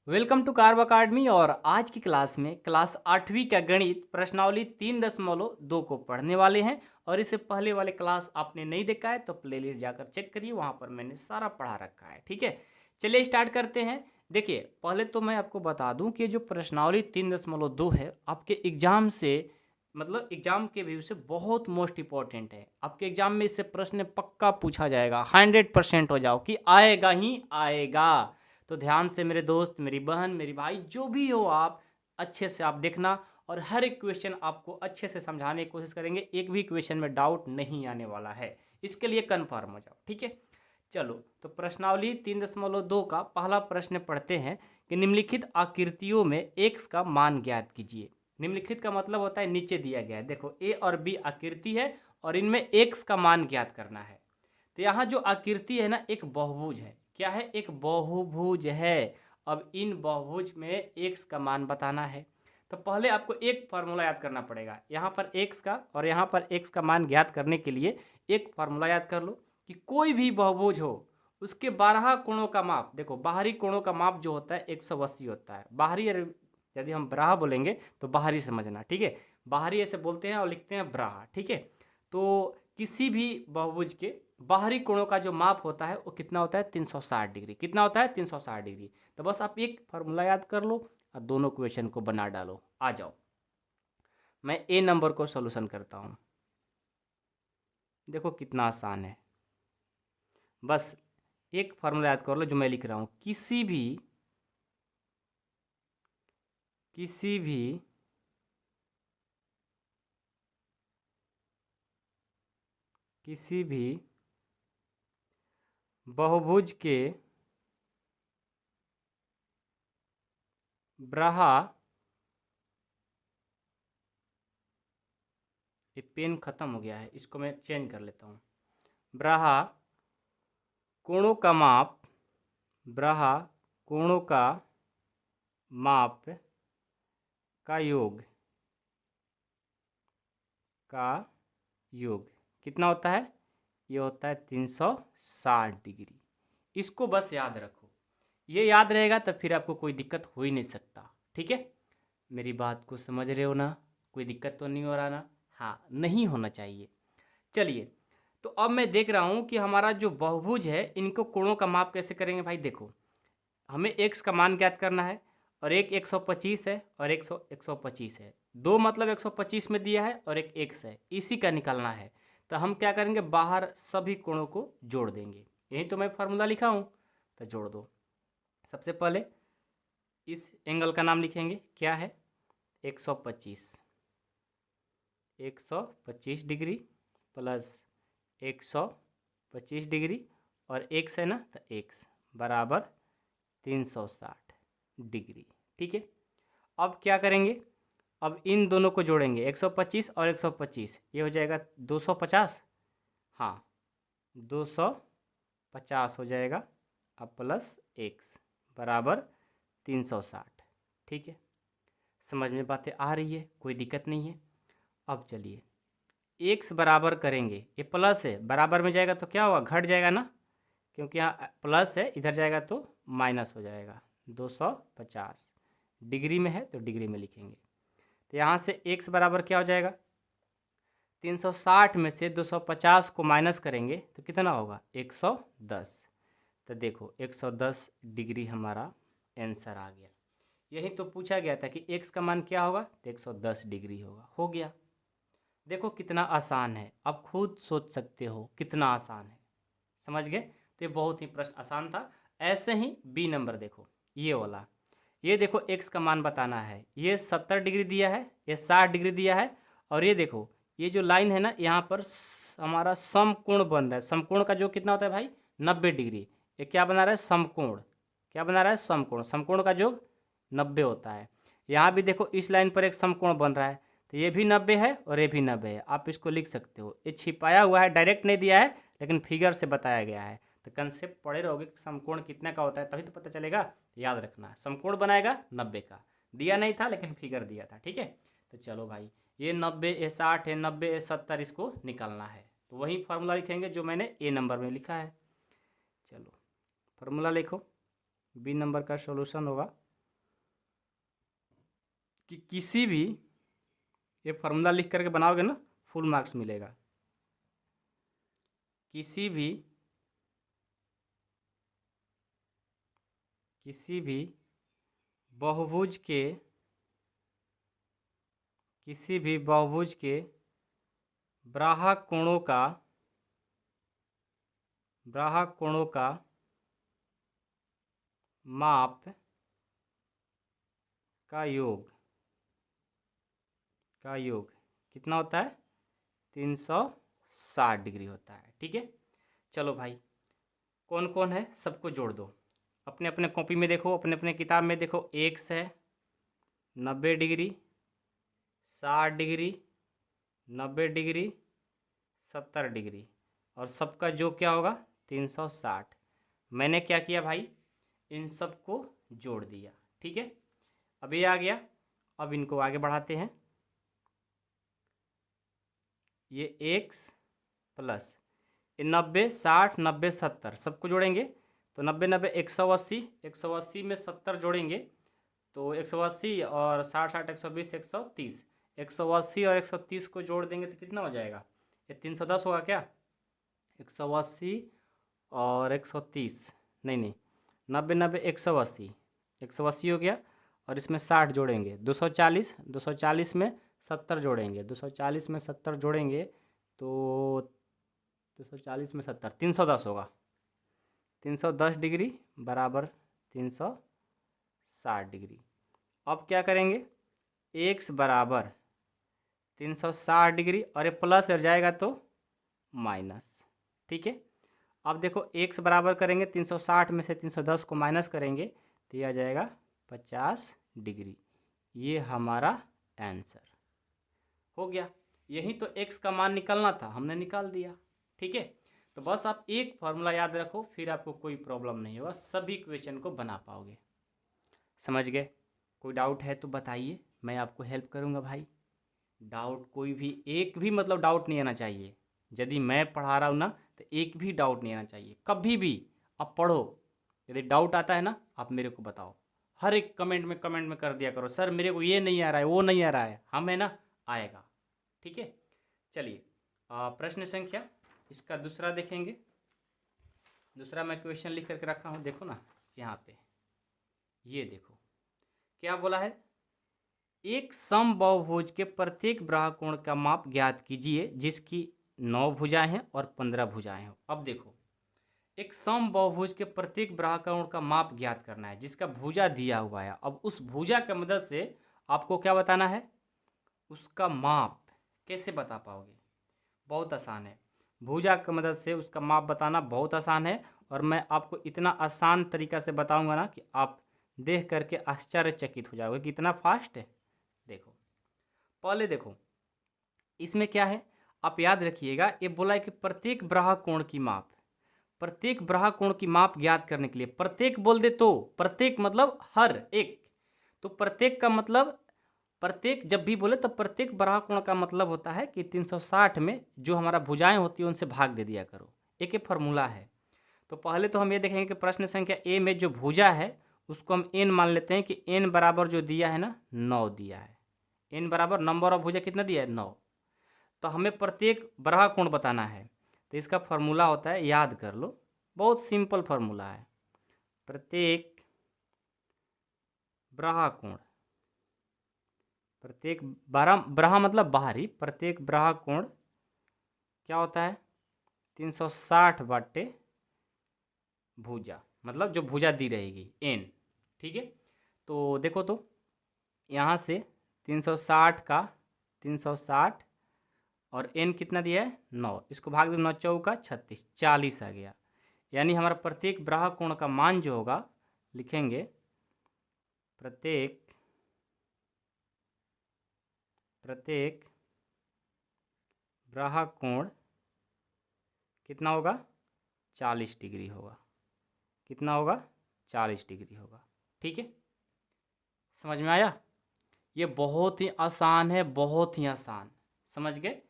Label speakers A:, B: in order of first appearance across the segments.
A: Welcome to curve academy. और आज की क्लास में क्लास 8वीं का गणित प्रश्नावली 3.2 को पढ़ने वाले हैं। और इससे पहले वाले क्लास आपने नहीं देखा है तो प्लेलिस्ट जाकर चेक करिए, वहाँ पर मैंने सारा पढ़ा रखा है। ठीक है, चलिए स्टार्ट करते हैं। देखिए, पहले तो मैं आपको बता दूं कि जो प्रश्नावली 3.2 है आपके एग्जाम से मतलब एग्जाम के व्यू से बहुत मोस्ट इंपॉर्टेंट है। आपके एग्जाम में इससे प्रश्न पक्का पूछा जाएगा, 100% हो जाओ कि आएगा ही आएगा। तो ध्यान से मेरे दोस्त, मेरी बहन, मेरी भाई, जो भी हो आप अच्छे से आप देखना और हर एक क्वेश्चन आपको अच्छे से समझाने की कोशिश करेंगे। एक भी क्वेश्चन में डाउट नहीं आने वाला है, इसके लिए कन्फर्म हो जाओ। ठीक है, चलो तो प्रश्नावली 3.2 का पहला प्रश्न पढ़ते हैं कि निम्नलिखित आकृतियों में x का मान ज्ञात कीजिए। निम्नलिखित का मतलब होता है नीचे दिया गया है। देखो a और b आकृति है और इनमें x का मान ज्ञात करना है। तो यहाँ जो आकृति है ना, एक बहुभुज है। क्या है? एक बहुभुज है। अब इन बहुभुज में x का मान बताना है तो पहले आपको एक फार्मूला याद करना पड़ेगा। यहाँ पर x का और यहाँ पर x का मान ज्ञात करने के लिए एक फार्मूला याद कर लो कि कोई भी बहुभुज हो उसके 12 कोणों का माप। देखो, बाहरी कोणों का माप जो होता है 180 होता है। बाहरी यदि हम ब्राह बोलेंगे तो बाहरी समझना, ठीक है। बाहरी ऐसे बोलते हैं और लिखते हैं ब्राह, ठीक है। तो किसी भी बहुभुज के बाहरी कोणों का जो माप होता है वो कितना होता है? 360 डिग्री। कितना होता है? 360 डिग्री। तो बस आप एक फार्मूला याद कर लो और दोनों क्वेश्चन को बना डालो। आ जाओ, मैं ए नंबर को सॉल्यूशन करता हूँ। देखो कितना आसान है। बस एक फार्मूला याद कर लो जो मैं लिख रहा हूँ। किसी भी बहुभुज के ब्राहा, ये पेन खत्म हो गया है, इसको मैं चेंज कर लेता हूँ। ब्राहा कोणों का माप, ब्राहा कोणों का माप का योग कितना होता है? ये होता है 360 डिग्री। इसको बस याद रखो। ये याद रहेगा तो फिर आपको कोई दिक्कत हो ही नहीं सकता। ठीक है, मेरी बात को समझ रहे हो ना? कोई दिक्कत तो नहीं हो रहा ना? हाँ, नहीं होना चाहिए। चलिए, तो अब मैं देख रहा हूँ कि हमारा जो बहुभुज है इनको कोणों का माप कैसे करेंगे। भाई देखो, हमें x का मान ज्ञात करना है और एक 125 है और एक 125 है। दो मतलब 125 में दिया है और एक x है, इसी का निकालना है। तो हम क्या करेंगे? बाहर सभी कोणों को जोड़ देंगे। यही तो मैं फार्मूला लिखा हूँ, तो जोड़ दो। सबसे पहले इस एंगल का नाम लिखेंगे, क्या है? 125 डिग्री प्लस 125 डिग्री और x है ना, तो x बराबर 360 डिग्री। ठीक है, अब क्या करेंगे? अब इन दोनों को जोड़ेंगे, 125 और 125, ये हो जाएगा 250। हाँ, 250 हो जाएगा। अब प्लस x बराबर 360। ठीक है, समझ में बातें आ रही है? कोई दिक्कत नहीं है। अब चलिए, x बराबर करेंगे, ये प्लस है, बराबर में जाएगा तो क्या होगा? घट जाएगा ना, क्योंकि यहाँ प्लस है, इधर जाएगा तो माइनस हो जाएगा। 250 डिग्री में है तो डिग्री में लिखेंगे। तो यहाँ से x बराबर क्या हो जाएगा? 360 में से 250 को माइनस करेंगे तो कितना होगा? 110। तो देखो 110 डिग्री हमारा आंसर आ गया। यही तो पूछा गया था कि x का मान क्या होगा, तो 110 डिग्री होगा। हो गया। देखो कितना आसान है, आप खुद सोच सकते हो कितना आसान है। समझ गए? तो ये बहुत ही प्रश्न आसान था। ऐसे ही बी नंबर देखो, ये वाला, ये देखो x का मान बताना है। ये 70 डिग्री दिया है, ये 60 डिग्री दिया है। और ये देखो, ये जो लाइन है ना, यहाँ पर हमारा समकोण बन रहा है। समकोण का जो कितना होता है भाई? 90 डिग्री। ये क्या बना रहा है? समकोण। क्या बना रहा है? समकोण। समकोण का जो 90 होता है। यहाँ भी देखो, इस लाइन पर एक समकोण बन रहा है, तो ये भी 90 है और ये भी 90 है। आप इसको लिख सकते हो। ये छिपाया हुआ है, डायरेक्ट नहीं दिया है, लेकिन फिगर से बताया गया है। तो कंसेप्ट पढ़े रहोगे कि समकोण कितने का होता है, तभी तो पता चलेगा। याद रखना, समकोण बनाएगा 90 का। दिया नहीं था लेकिन फिगर दिया था। ठीक है, तो चलो भाई, ये 90, ये 60 है, 90 है 70, इसको निकालना है। तो वही फार्मूला लिखेंगे जो मैंने ए नंबर में लिखा है। चलो फार्मूला लिखो, बी नंबर का सॉल्यूशन होगा कि किसी भी, ये फार्मूला लिख करके बनाओगे ना फुल मार्क्स मिलेगा। किसी भी बहुभुज के ब्राहक कोणों का माप का योग कितना होता है? 360 डिग्री होता है। ठीक है, चलो भाई, कौन कौन है सबको जोड़ दो। अपने अपने कॉपी में देखो, अपने अपने किताब में देखो। एक्स है 90 डिग्री, 60 डिग्री, 90 डिग्री, 70 डिग्री, और सबका जो क्या होगा 360। मैंने क्या किया भाई, इन सबको जोड़ दिया। ठीक है, अब ये आ गया। अब इनको आगे बढ़ाते हैं। ये x प्लस 90, 60, 90, 70 सबको जोड़ेंगे तो 90 90 180, 180 में 70 जोड़ेंगे तो 180, और 60 60 120 130, 180 और 130 को जोड़ देंगे तो कितना हो जाएगा? ये 310 होगा क्या? 180 और 130, नहीं 90 90 180, 180 हो गया, और इसमें 60 जोड़ेंगे 240, 240 में 70 जोड़ेंगे, 240 में 70 जोड़ेंगे तो 240 में 70 310 होगा। 310 डिग्री बराबर 360 डिग्री। अब क्या करेंगे, x बराबर 360 डिग्री, और ये प्लस हो जाएगा तो माइनस। ठीक है, अब देखो x बराबर करेंगे 360 में से 310 को माइनस करेंगे तो ये आ जाएगा 50 डिग्री। ये हमारा आंसर हो गया। यही तो x का मान निकालना था, हमने निकाल दिया। ठीक है, तो बस आप एक फार्मूला याद रखो, फिर आपको कोई प्रॉब्लम नहीं होगा, सभी क्वेश्चन को बना पाओगे। समझ गए? कोई डाउट है तो बताइए, मैं आपको हेल्प करूँगा भाई। डाउट कोई भी, एक भी मतलब डाउट नहीं आना चाहिए। यदि मैं पढ़ा रहा हूँ ना तो एक भी डाउट नहीं आना चाहिए। कभी भी आप पढ़ो, यदि डाउट आता है ना आप मेरे को बताओ। हर एक कमेंट में कर दिया करो, सर मेरे को ये नहीं आ रहा है, वो नहीं आ रहा है। हमें ना आएगा। ठीक है, चलिए प्रश्न संख्या इसका दूसरा देखेंगे। दूसरा मैं क्वेश्चन लिख करके रखा हूँ, देखो ना यहाँ पे, ये देखो क्या बोला है। एक समबाहुभुज के प्रत्येक ब्राहकोण का माप ज्ञात कीजिए जिसकी 9 भुजाएं हैं और 15 भुजाएं हो। अब देखो, एक समबाहुभुज के प्रत्येक ब्राहकोण का माप ज्ञात करना है जिसका भुजा दिया हुआ है। अब उस भुजा की मदद से आपको क्या बताना है, उसका माप। कैसे बता पाओगे? बहुत आसान है। भुजा की मदद से उसका माप बताना बहुत आसान है, और मैं आपको इतना आसान तरीका से बताऊंगा ना कि आप देख करके आश्चर्यचकित हो जाओगे कि इतना फास्ट है। देखो, पहले देखो इसमें क्या है, आप याद रखिएगा। ये बोला है कि प्रत्येक ब्राहक कोण की माप, प्रत्येक ब्राहक कोण की माप ज्ञात करने के लिए, प्रत्येक बोल दे तो प्रत्येक मतलब हर एक, तो प्रत्येक का मतलब प्रत्येक जब भी बोले तो प्रत्येक ब्राहक कोण का मतलब होता है कि 360 में जो हमारा भुजाएं होती है उनसे भाग दे दिया करो। एक फॉर्मूला है। तो पहले तो हम ये देखेंगे कि प्रश्न संख्या ए में जो भुजा है उसको हम n मान लेते हैं कि n बराबर जो दिया है ना 9 दिया है। n बराबर नंबर ऑफ भुजा कितना दिया है? 9। तो हमें प्रत्येक ब्राहक कोण बताना है, तो इसका फॉर्मूला होता है, याद कर लो, बहुत सिंपल फॉर्मूला है। प्रत्येक ब्राहक कोण, प्रत्येक ब्राह मतलब बाहरी, प्रत्येक ब्राहक कोण क्या होता है? 360 बटे भुजा, मतलब जो भुजा दी रहेगी n। ठीक है, तो देखो तो यहाँ से 360 का 360 और n कितना दिया है? 9। इसको भाग दो 9 चौका 36, 40 आ गया। यानी हमारा प्रत्येक ब्राहक कोण का मान जो होगा, लिखेंगे प्रत्येक ब्राहक कोण कितना होगा? 40 डिग्री होगा। कितना होगा? 40 डिग्री होगा। ठीक है, समझ में आया? ये बहुत ही आसान है, बहुत ही आसान। समझ गए?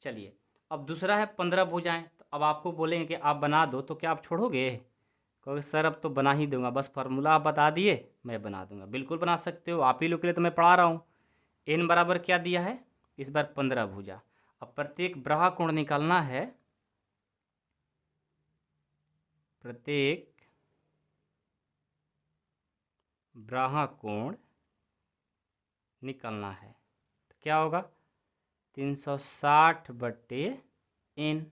A: चलिए, अब दूसरा है 15 भुजाएं। तो अब आपको बोलेंगे कि आप बना दो, तो क्या आप छोड़ोगे? कहोगे सर अब तो बना ही दूंगा, बस फार्मूला आप बता दिए मैं बना दूंगा। बिल्कुल बना सकते हो, आप ही लोग के लिए तो मैं पढ़ा रहा हूँ। n बराबर क्या दिया है इस बार 15 भुजा। अब प्रत्येक ब्राह कोण निकालना है, प्रत्येक ब्राह कोण निकालना है तो क्या होगा 360/n।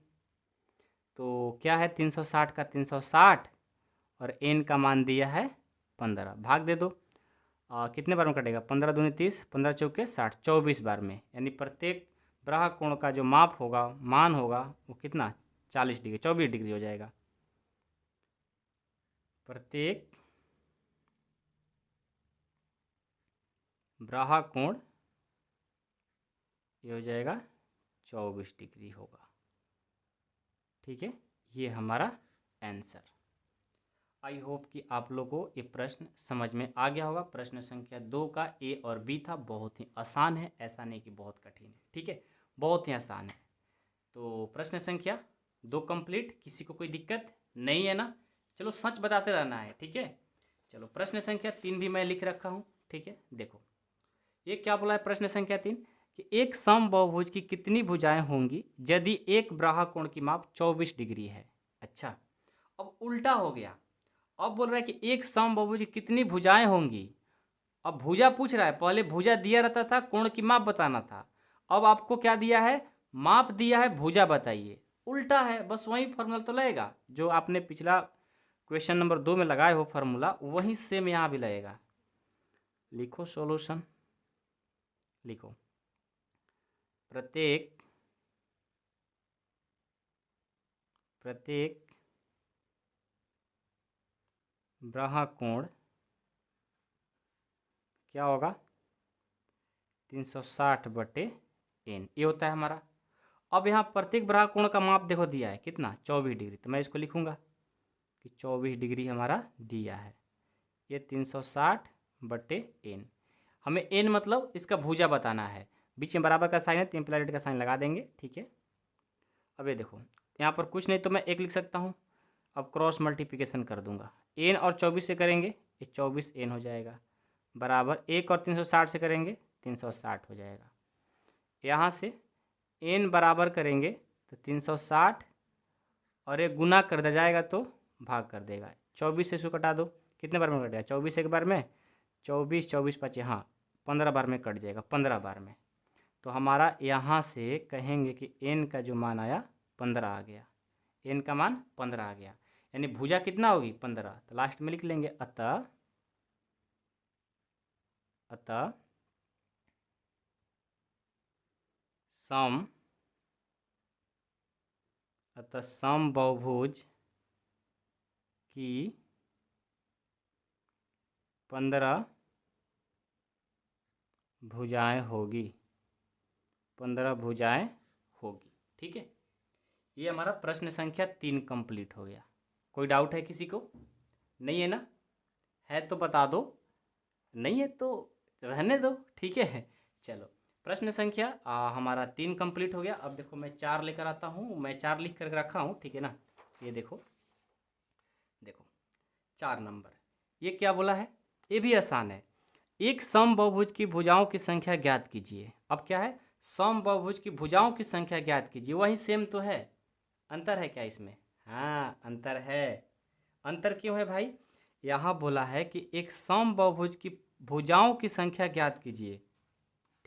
A: तो क्या है 360 का 360 और n का मान दिया है 15, भाग दे दो। कितने बार में कटेगा 15 दूनी 30, 15 चौके 60, 24 बार में। यानी प्रत्येक ब्राह कोण का जो माप होगा मान होगा वो कितना 40 डिग्री 24 डिग्री हो जाएगा। प्रत्येक ब्राह कोण ये हो जाएगा 24 डिग्री होगा। ठीक है, ये हमारा आंसर। आई होप कि आप लोगों को ये प्रश्न समझ में आ गया होगा। प्रश्न संख्या 2 का ए और बी था, बहुत ही आसान है, ऐसा नहीं कि बहुत कठिन है। ठीक है, बहुत ही आसान है। तो प्रश्न संख्या 2 कंप्लीट, किसी को कोई दिक्कत नहीं है ना? चलो सच बताते रहना है। ठीक है, चलो प्रश्न संख्या 3 भी मैं लिख रखा हूँ। ठीक है, देखो ये क्या बोला है प्रश्न संख्या 3 कि एक समबाहुभुज की कितनी भुजाएं होंगी यदि एक ब्राह कोण की माप 24 डिग्री है। अच्छा, अब उल्टा हो गया। अब बोल रहा है कि एक समबाहुभुज की कितनी भुजाएं होंगी। अब भुजा पूछ रहा है, पहले भुजा दिया रहता था, कोण की माप बताना था। अब आपको क्या दिया है, माप दिया है, भुजा बताइए। उल्टा है, बस वही फॉर्मूला तो लगेगा जो आपने पिछला क्वेश्चन नंबर 2 में लगाए हो फॉर्मूला, वही सेम यहाँ भी लगेगा। लिखो सॉल्यूशन, लिखो प्रत्येक ब्राह कोण क्या होगा 360/n, ये होता है हमारा। अब यहाँ प्रत्येक ब्राह कोण का माप देखो दिया है कितना 24 डिग्री, तो मैं इसको लिखूंगा कि 24 डिग्री हमारा दिया है। ये 360/n, हमें n मतलब इसका भुजा बताना है। बीच में बराबर का साइन है तो इम्प्लाइड का साइन लगा देंगे। ठीक है, अब ये देखो यहाँ पर कुछ नहीं तो मैं 1 लिख सकता हूँ। अब क्रॉस मल्टीप्लिकेशन कर दूंगा, n और 24 से करेंगे ये 24n हो जाएगा, बराबर 1 और 360 से करेंगे 360 हो जाएगा। यहाँ से n बराबर करेंगे तो 360 और एक गुना कर दिया जाएगा तो भाग कर देगा। 24 से इसको कटा दो, कितने बार में कटेगा 24 एक बार में, 24 24 25, हाँ 15 बार में कट जाएगा, 15 बार में। तो हमारा यहाँ से कहेंगे कि n का जो मान आया 15 आ गया, n का मान 15 आ गया। यानी भुजा कितना होगी 15, तो लास्ट में लिख लेंगे अतः समबाहुभुज की 15 भुजाएं होगी, 15 भुजाएं होगी। ठीक है, ये हमारा प्रश्न संख्या 3 कंप्लीट हो गया। कोई डाउट है किसी को? नहीं है ना? है तो बता दो, नहीं है तो रहने दो। ठीक है, चलो प्रश्न संख्या हमारा 3 कंप्लीट हो गया। अब देखो मैं 4 लेकर आता हूँ, मैं 4 लिख कर रखा हूँ। ठीक है ना, ये देखो 4 नंबर, ये क्या बोला है, ये भी आसान है। एक समबाहुभुज की भुजाओं की संख्या ज्ञात कीजिए। अब क्या है, समबाहुभुज की भुजाओं की संख्या ज्ञात कीजिए, वही सेम तो है। अंतर है क्या इसमें? हाँ अंतर है। अंतर क्यों है भाई? यहाँ बोला है कि एक समबाहुभुज की भुजाओं की संख्या ज्ञात कीजिए।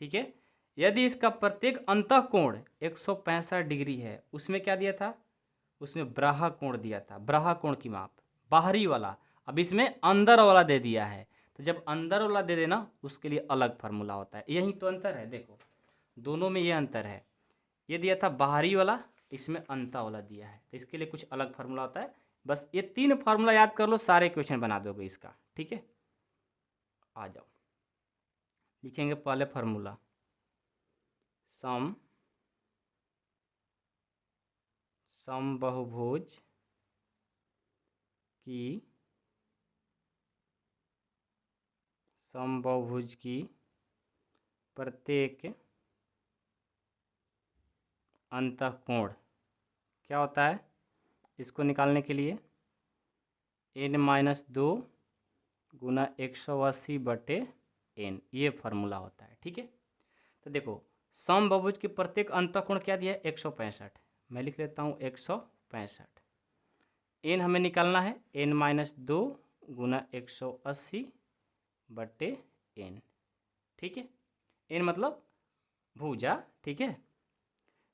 A: ठीक है, यदि इसका प्रत्येक अंतःकोण 165 डिग्री है, उसमें क्या दिया था, उसमें ब्राह कोण दिया था, ब्राह कोण की माप बाहरी वाला। अब इसमें अंदर वाला दे दिया है, तो जब अंदर वाला दे देना उसके लिए अलग फार्मूला होता है। यही तो अंतर है, देखो दोनों में ये अंतर है। ये दिया था बाहरी वाला, इसमें अंता वाला दिया है, तो इसके लिए कुछ अलग फार्मूला होता है। बस ये 3 फार्मूला याद कर लो, सारे क्वेश्चन बना दोगे इसका। ठीक है, आ जाओ लिखेंगे पहले फार्मूला, समबाहुभुज की प्रत्येक अंतःकोण क्या होता है, इसको निकालने के लिए n-2 गुना 180/n, ये फार्मूला होता है। ठीक है, तो देखो समबाहुभुज के प्रत्येक अंतःकोण क्या दिया है 165। मैं लिख लेता हूँ 165। एन हमें निकालना है n-2 गुना 180 बट्टे एन। ठीक है, एन मतलब भुजा। ठीक है,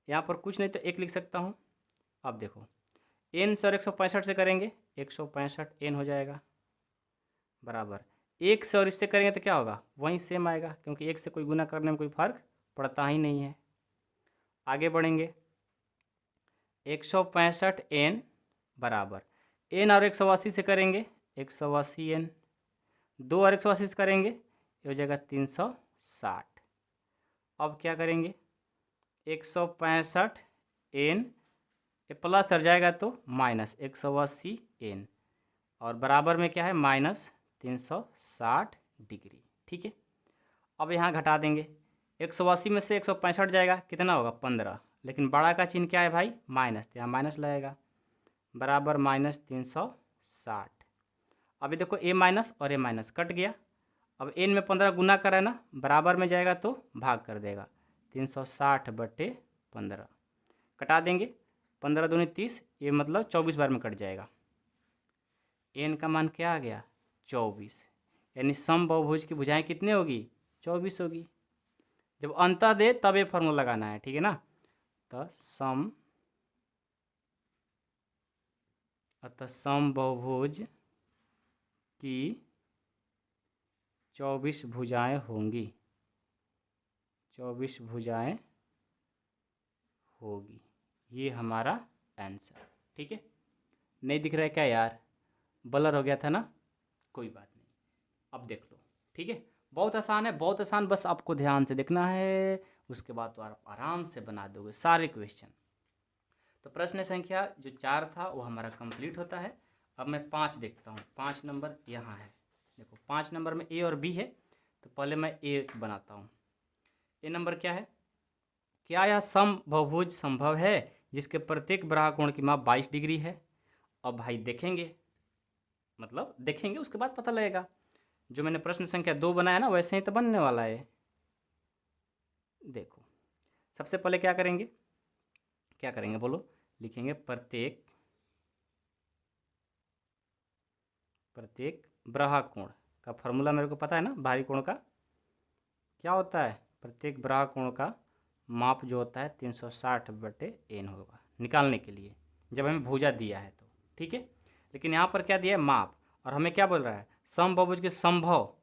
A: यहाँ पर कुछ नहीं तो एक लिख सकता हूँ। अब देखो एन से और 165 से करेंगे 165 एन हो जाएगा बराबर एक से और इससे करेंगे तो क्या होगा वहीं सेम आएगा, क्योंकि एक से कोई गुना करने में कोई फर्क पड़ता ही नहीं है। आगे बढ़ेंगे 165 एन बराबर एन और 180 से करेंगे 180 एन, 2 और 180 से करेंगे ये हो जाएगा 360। अब क्या करेंगे 165 एन प्लस कर जाएगा तो माइनस 180 एन और बराबर में क्या है माइनस 360 डिग्री। ठीक है, अब यहाँ घटा देंगे 180 में से 165 जाएगा कितना होगा 15, लेकिन बड़ा का चिन्ह क्या है भाई माइनस, तो यहाँ माइनस लगेगा बराबर माइनस 360। अभी देखो ए माइनस और ए माइनस कट गया। अब एन में 15 गुना करा है ना, बराबर में जाएगा तो भाग कर देगा 360 बटे 15 कटा देंगे 15 दूनी 30, ये मतलब 24 बार में कट जाएगा। एन का मान क्या आ गया 24, यानी समबाहुभुज की भुजाएं कितनी होगी 24 होगी। जब अंतः दे तब ये फॉर्मूला लगाना है, ठीक है ना। तो समबाहुभुज की 24 भुजाएं होंगी, 24 भुजाएं होगी, ये हमारा आंसर। ठीक है, नहीं दिख रहा है क्या यार, ब्लर हो गया था ना, कोई बात नहीं, अब देख लो। ठीक है, बहुत आसान है, बहुत आसान, बस आपको ध्यान से देखना है, उसके बाद तो आप आराम से बना दोगे सारे क्वेश्चन। तो प्रश्न संख्या जो 4 था वो हमारा कंप्लीट होता है। अब मैं 5 देखता हूँ, 5 नंबर यहाँ है। देखो 5 नंबर में ए और बी है, तो पहले मैं ए बनाता हूँ। ए नंबर क्या है, क्या यह समबाहुभुज संभव है जिसके प्रत्येक बाह्य कोण की माप 22 डिग्री है। अब भाई देखेंगे, मतलब देखेंगे उसके बाद पता लगेगा। जो मैंने प्रश्न संख्या 2 बनाया ना वैसे ही तो बनने वाला है। देखो सबसे पहले क्या करेंगे बोलो, लिखेंगे प्रत्येक बाह्य कोण का फॉर्मूला मेरे को पता है ना, बाहरी कोण का क्या होता है, प्रत्येक बाह्य कोण का माप जो होता है 360 बटे एन होगा निकालने के लिए, जब हमें भुजा दिया है तो। ठीक है, लेकिन यहाँ पर क्या दिया है माप, और हमें क्या बोल रहा है समबाहुभुज के संभव,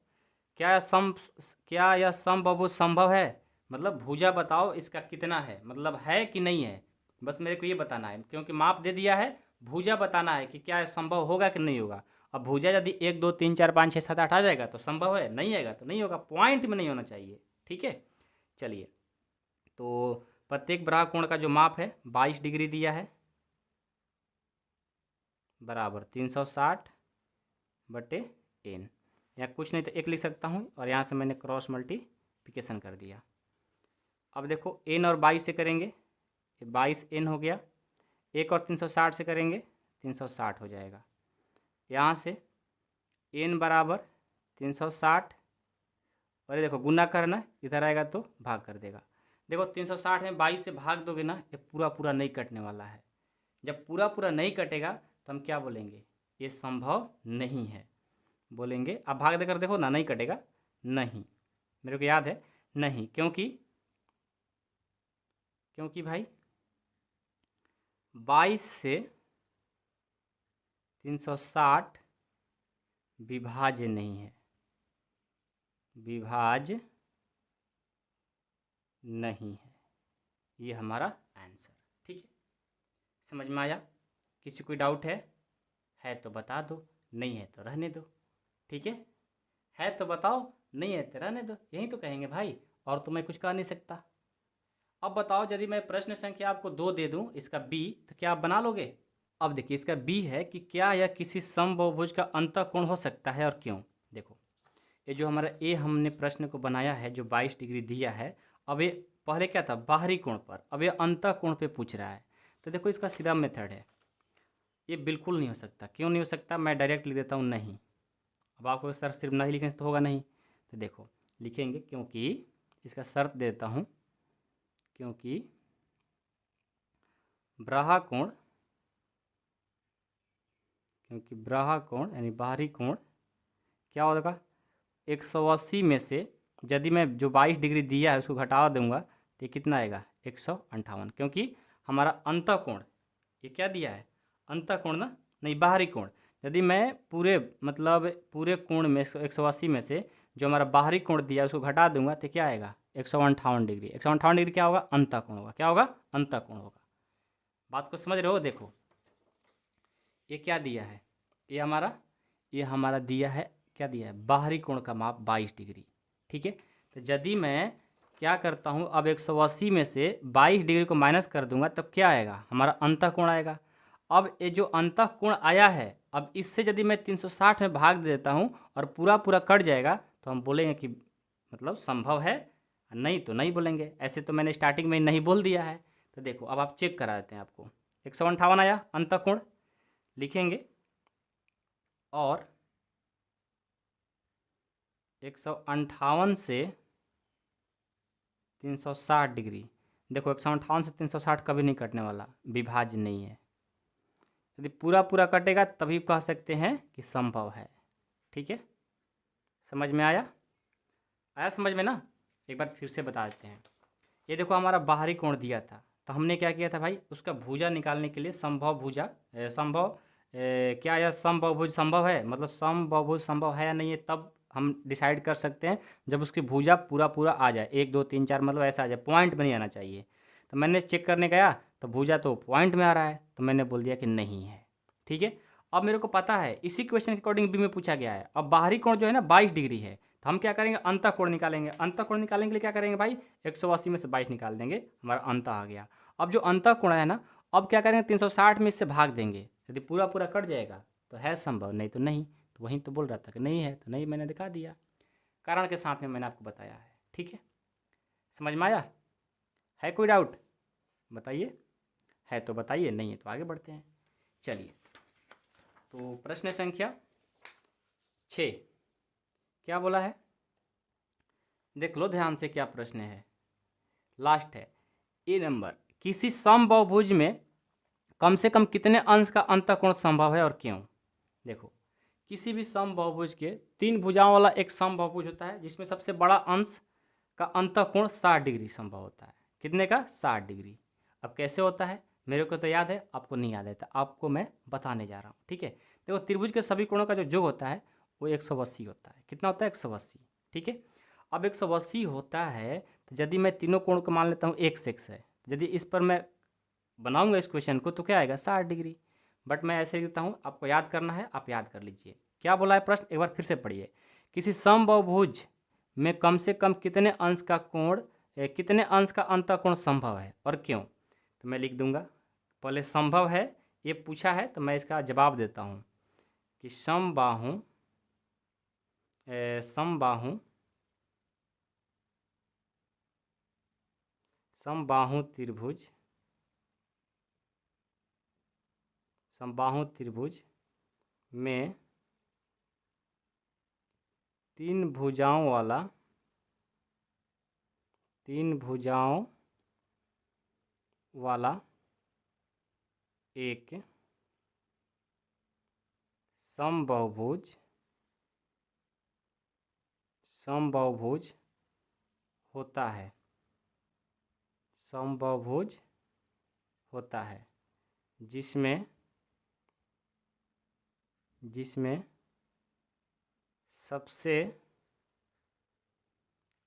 A: क्या यह समबाहुभुज संभव है, मतलब भुजा बताओ इसका कितना है, मतलब है कि नहीं है, बस मेरे को ये बताना है। क्योंकि माप दे दिया है, भुजा बताना है कि क्या यह संभव होगा कि नहीं होगा। अब भुजा यदि 1 2 3 4 5 6 7 8 आ जाएगा तो संभव है, नहीं आएगा तो नहीं होगा, पॉइंट में नहीं होना चाहिए। ठीक है, चलिए, तो प्रत्येक बाह्य कोण का जो माप है 22 डिग्री दिया है बराबर 360 बटे एन, या कुछ नहीं तो एक लिख सकता हूँ, और यहाँ से मैंने क्रॉस मल्टीप्लिकेशन कर दिया। अब देखो एन और 22 से करेंगे 22 एन हो गया, एक और 360 से करेंगे 360 हो जाएगा। यहाँ से एन बराबर 360, और ये देखो गुना करना इधर आएगा तो भाग कर देगा। देखो 360 में 22 से भाग दोगे ना, ये पूरा पूरा नहीं कटने वाला है। जब पूरा पूरा नहीं कटेगा तो हम क्या बोलेंगे, ये संभव नहीं है बोलेंगे। अब भाग देकर देखो ना, नहीं कटेगा, नहीं, मेरे को याद है नहीं, क्योंकि भाई 22 से 360 विभाज्य नहीं है, विभाज्य नहीं है, ये हमारा आंसर। ठीक है, समझ में आया, किसी कोई डाउट है तो बता दो, नहीं है तो रहने दो। ठीक है तो बताओ, नहीं है तो रहने दो, यही तो कहेंगे भाई, और तो मैं कुछ कह नहीं सकता। अब बताओ यदि मैं प्रश्न संख्या आपको 2 दे दूं इसका बी, तो क्या आप बना लोगे। अब देखिए इसका बी है कि क्या यह किसी समबाहुभुज का अंतःकोण हो सकता है और क्यों। देखो ये जो हमारा ए हमने प्रश्न को बनाया है जो 22 डिग्री दिया है, अब ये पहले क्या था बाहरी कोण पर, अब ये अंतःकोण पे पूछ रहा है। तो देखो इसका सीधा मेथड है, ये बिल्कुल नहीं हो सकता। क्यों नहीं हो सकता, मैं डायरेक्ट लिख देता हूँ नहीं। अब आपको सर सिर्फ नहीं लिखने से तो होगा नहीं, तो देखो लिखेंगे क्योंकि इसका शर्त देता हूँ, क्योंकि ब्राहा कोण यानी बाहरी कोण क्या होगा, 180 में से यदि मैं जो 22 डिग्री दिया है उसको घटा दूंगा तो ये कितना आएगा, 158, क्योंकि हमारा अंतः कोण ये क्या दिया है, अंतः कोण ना, नहीं बाहरी कोण। यदि मैं पूरे कोण में 180 में से जो हमारा बाहरी कोण दिया है उसको घटा दूंगा तो क्या आएगा, 158 डिग्री। 158 डिग्री क्या होगा, अंतः कोण होगा। क्या होगा, अंतः कोण होगा। बात को समझ रहे हो। देखो ये क्या दिया है, ये हमारा दिया है, क्या दिया है, बाहरी कोण का माप 22 डिग्री। ठीक है, तो यदि मैं क्या करता हूँ, अब 180 में से 22 डिग्री को माइनस कर दूंगा तब क्या आएगा, हमारा अंतः कोण आएगा। अब ये जो अंतः कोण आया है, अब इससे यदि मैं 360 में भाग देता हूँ और पूरा पूरा कट जाएगा तो हम बोलेंगे कि मतलब संभव है, नहीं तो नहीं बोलेंगे। ऐसे तो मैंने स्टार्टिंग में नहीं बोल दिया है। तो देखो अब आप चेक करा देते हैं आपको। 158 आया अंतः कोण, लिखेंगे, और 158 से 360 डिग्री। देखो 158 से 360 कभी नहीं कटने वाला, विभाज्य नहीं है। यदि पूरा पूरा कटेगा तभी कह सकते हैं कि संभव है। ठीक है, समझ में आया समझ में ना। एक बार फिर से बता देते हैं। ये देखो हमारा बाहरी कोण दिया था, तो हमने क्या किया था भाई, उसका भुजा निकालने के लिए क्या यह समबाहुभुज संभव है, मतलब समबाहुभुज संभव है या नहीं है, तब हम डिसाइड कर सकते हैं जब उसकी भुजा पूरा पूरा आ जाए, 1 2 3 4 मतलब ऐसा आ जाए, पॉइंट में नहीं आना चाहिए। तो मैंने चेक करने गया तो भुजा तो पॉइंट में आ रहा है, तो मैंने बोल दिया कि नहीं है। ठीक है, अब मेरे को पता है इसी क्वेश्चन के अकॉर्डिंग बी में पूछा गया है। अब बाहरी कोण जो है ना 22 डिग्री है, तो हम क्या करेंगे, अंतः कोण निकालेंगे। अंतः कोण निकालने के लिए क्या करेंगे भाई, 180 में से 22 निकाल देंगे, हमारा अंतः आ गया। अब जो अंतः कोण है ना, अब क्या करेंगे, 360 में इससे भाग देंगे। यदि पूरा पूरा कट जाएगा तो है संभव, नहीं तो नहीं। तो वहीं तो बोल रहा था कि नहीं है, तो नहीं मैंने दिखा दिया, कारण के साथ में मैंने आपको बताया है। ठीक है, समझ में आया है, कोई डाउट बताइए, है तो बताइए, नहीं है तो आगे बढ़ते हैं। चलिए, तो प्रश्न संख्या 6 क्या बोला है, देख लो ध्यान से क्या प्रश्न है। लास्ट है ए नंबर, किसी समबाहुभुज में कम से कम कितने अंश का अंतःकोण संभव है और क्यों। देखो किसी भी समबाहुभुज के 3 भुजाओं वाला एक समबाहुभुज होता है, जिसमें सबसे बड़ा अंश का अंतःकोण 60 डिग्री संभव होता है। कितने का, 60 डिग्री। अब कैसे होता है, मेरे को तो याद है, आपको नहीं याद है, तो आपको मैं बताने जा रहा हूँ। ठीक है, देखो त्रिभुज के सभी कोणों का जो योग होता है वो 180 होता है। कितना होता है, 180। ठीक है, अब 180 होता है, तो यदि मैं तीनों कोण को मान लेता हूँ x है, यदि इस पर मैं बनाऊंगा इस क्वेश्चन को तो क्या आएगा, 60 डिग्री। बट मैं ऐसे लिखता हूँ, आपको याद करना है, आप याद कर लीजिए। क्या बोला है प्रश्न, एक बार फिर से पढ़िए। किसी समबाहुभुज में कम से कम कितने अंश का कोण, कितने अंश का अंतःकोण संभव है और क्यों। तो मैं लिख दूंगा, पहले संभव है ये पूछा है तो मैं इसका जवाब देता हूँ कि समबाहु त्रिभुज में 3 भुजाओं वाला एक समबाहुभुज होता है, जिसमें सबसे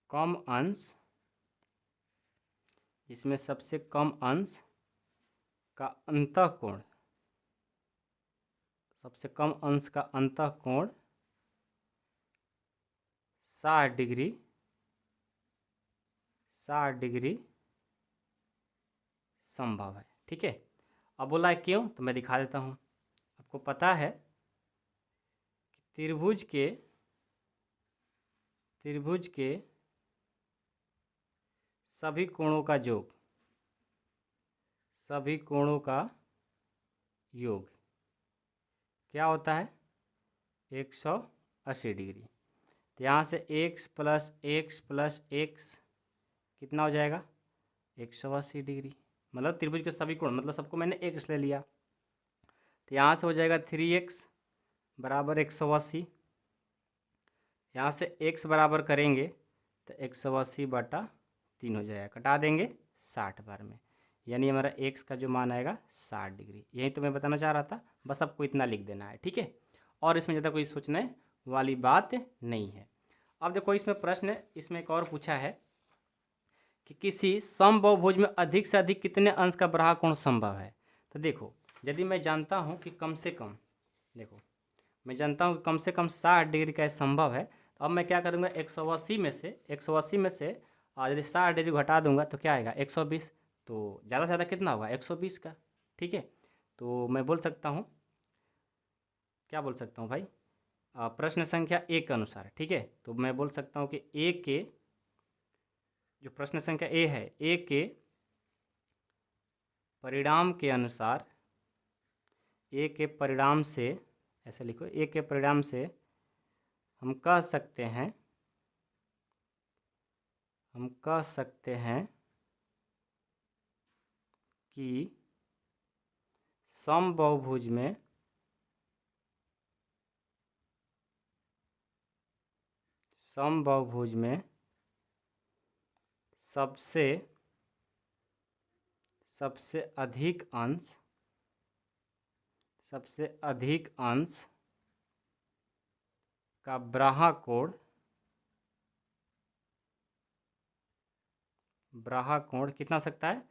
A: कम अंश का अंतःकोण, 60 डिग्री संभव है। ठीक है, अब बोला है क्यों, तो मैं दिखा देता हूँ। आपको पता है कि त्रिभुज के सभी कोणों का योग क्या होता है, 180 डिग्री। तो यहाँ से x प्लस x कितना हो जाएगा 180 डिग्री, मतलब त्रिभुज के सभी कोण, मतलब सबको मैंने x ले लिया, तो यहाँ से हो जाएगा 3x बराबर 180, यहाँ से x बराबर करेंगे तो 180/3 हो जाएगा, कटा देंगे 60 बार में, यानी हमारा x का जो मान आएगा 60 डिग्री। यही तो मैं बताना चाह रहा था, बस आपको इतना लिख देना है, ठीक है। और इसमें ज़्यादा कोई सोचने वाली बात नहीं है। अब देखो इसमें प्रश्न, इसमें एक और पूछा है कि किसी समबाहुभुज में अधिक से अधिक कितने अंश का बराह कोण संभव है। तो देखो यदि मैं जानता हूँ कि कम से कम, देखो मैं जानता हूँ कि कम से कम 60 डिग्री का संभव है, तो अब मैं क्या करूँगा 180 में से यदि 60 डिग्री घटा दूंगा तो क्या आएगा 120, तो ज़्यादा से ज़्यादा कितना होगा 120 का, ठीक है। तो मैं बोल सकता हूँ, क्या बोल सकता हूँ भाई, प्रश्न संख्या ए के अनुसार, ठीक है। तो मैं बोल सकता हूँ कि ए के जो प्रश्न संख्या ए है, ए के परिणाम के अनुसार, ए के परिणाम से, ऐसे लिखो, ए के परिणाम से हम कह सकते हैं कि समबाहुभुज में सबसे अधिक अंश का बराह कोण कितना हो सकता है,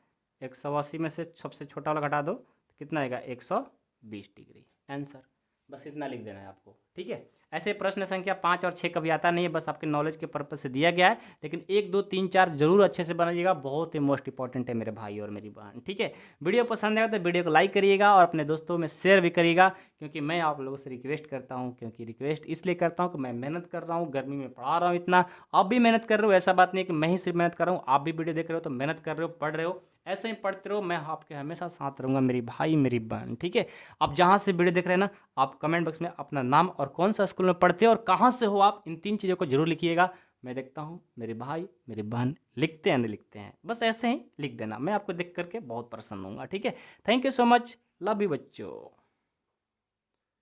A: 180 में से सबसे छोटा वाला घटा दो तो कितना आएगा 120 डिग्री, आंसर। बस इतना लिख देना है आपको, ठीक है। ऐसे प्रश्न संख्या 5 और 6 कभी आता नहीं है, बस आपके नॉलेज के पर्पज से दिया गया है, लेकिन 1 2 3 4 जरूर अच्छे से बनाइएगा, बहुत ही मोस्ट इंपॉर्टेंट है मेरे भाई और मेरी बहन, ठीक है। वीडियो पसंद आएगा तो वीडियो को लाइक करिएगा और अपने दोस्तों में शेयर भी करिएगा, क्योंकि मैं आप लोगों से रिक्वेस्ट करता हूँ, क्योंकि रिक्वेस्ट इसलिए करता हूँ कि मैं मेहनत कर रहा हूँ, गर्मी में पढ़ा रहा हूँ इतना, आप भी मेहनत कर रहे हो, ऐसा बात नहीं है कि मैं ही सिर्फ मेहनत कर रहा हूँ, आप भी वीडियो देख रहे हो तो मेहनत कर रहे हो, पढ़ रहे हो, ऐसे ही पढ़ते रहो, मैं आपके हमेशा साथ रहूँगा मेरी भाई मेरी बहन, ठीक है। आप जहाँ से वीडियो देख रहे हैं ना, आप कमेंट बॉक्स में अपना नाम और कौन सा स्कूल में पढ़ते हो और कहाँ से हो आप, इन 3 चीज़ों को जरूर लिखिएगा। मैं देखता हूँ मेरे भाई मेरी बहन लिखते हैं नहीं लिखते हैं, बस ऐसे ही लिख देना, मैं आपको देख करके बहुत प्रसन्न हूँगा, ठीक है। Thank you so much, love you बच्चों।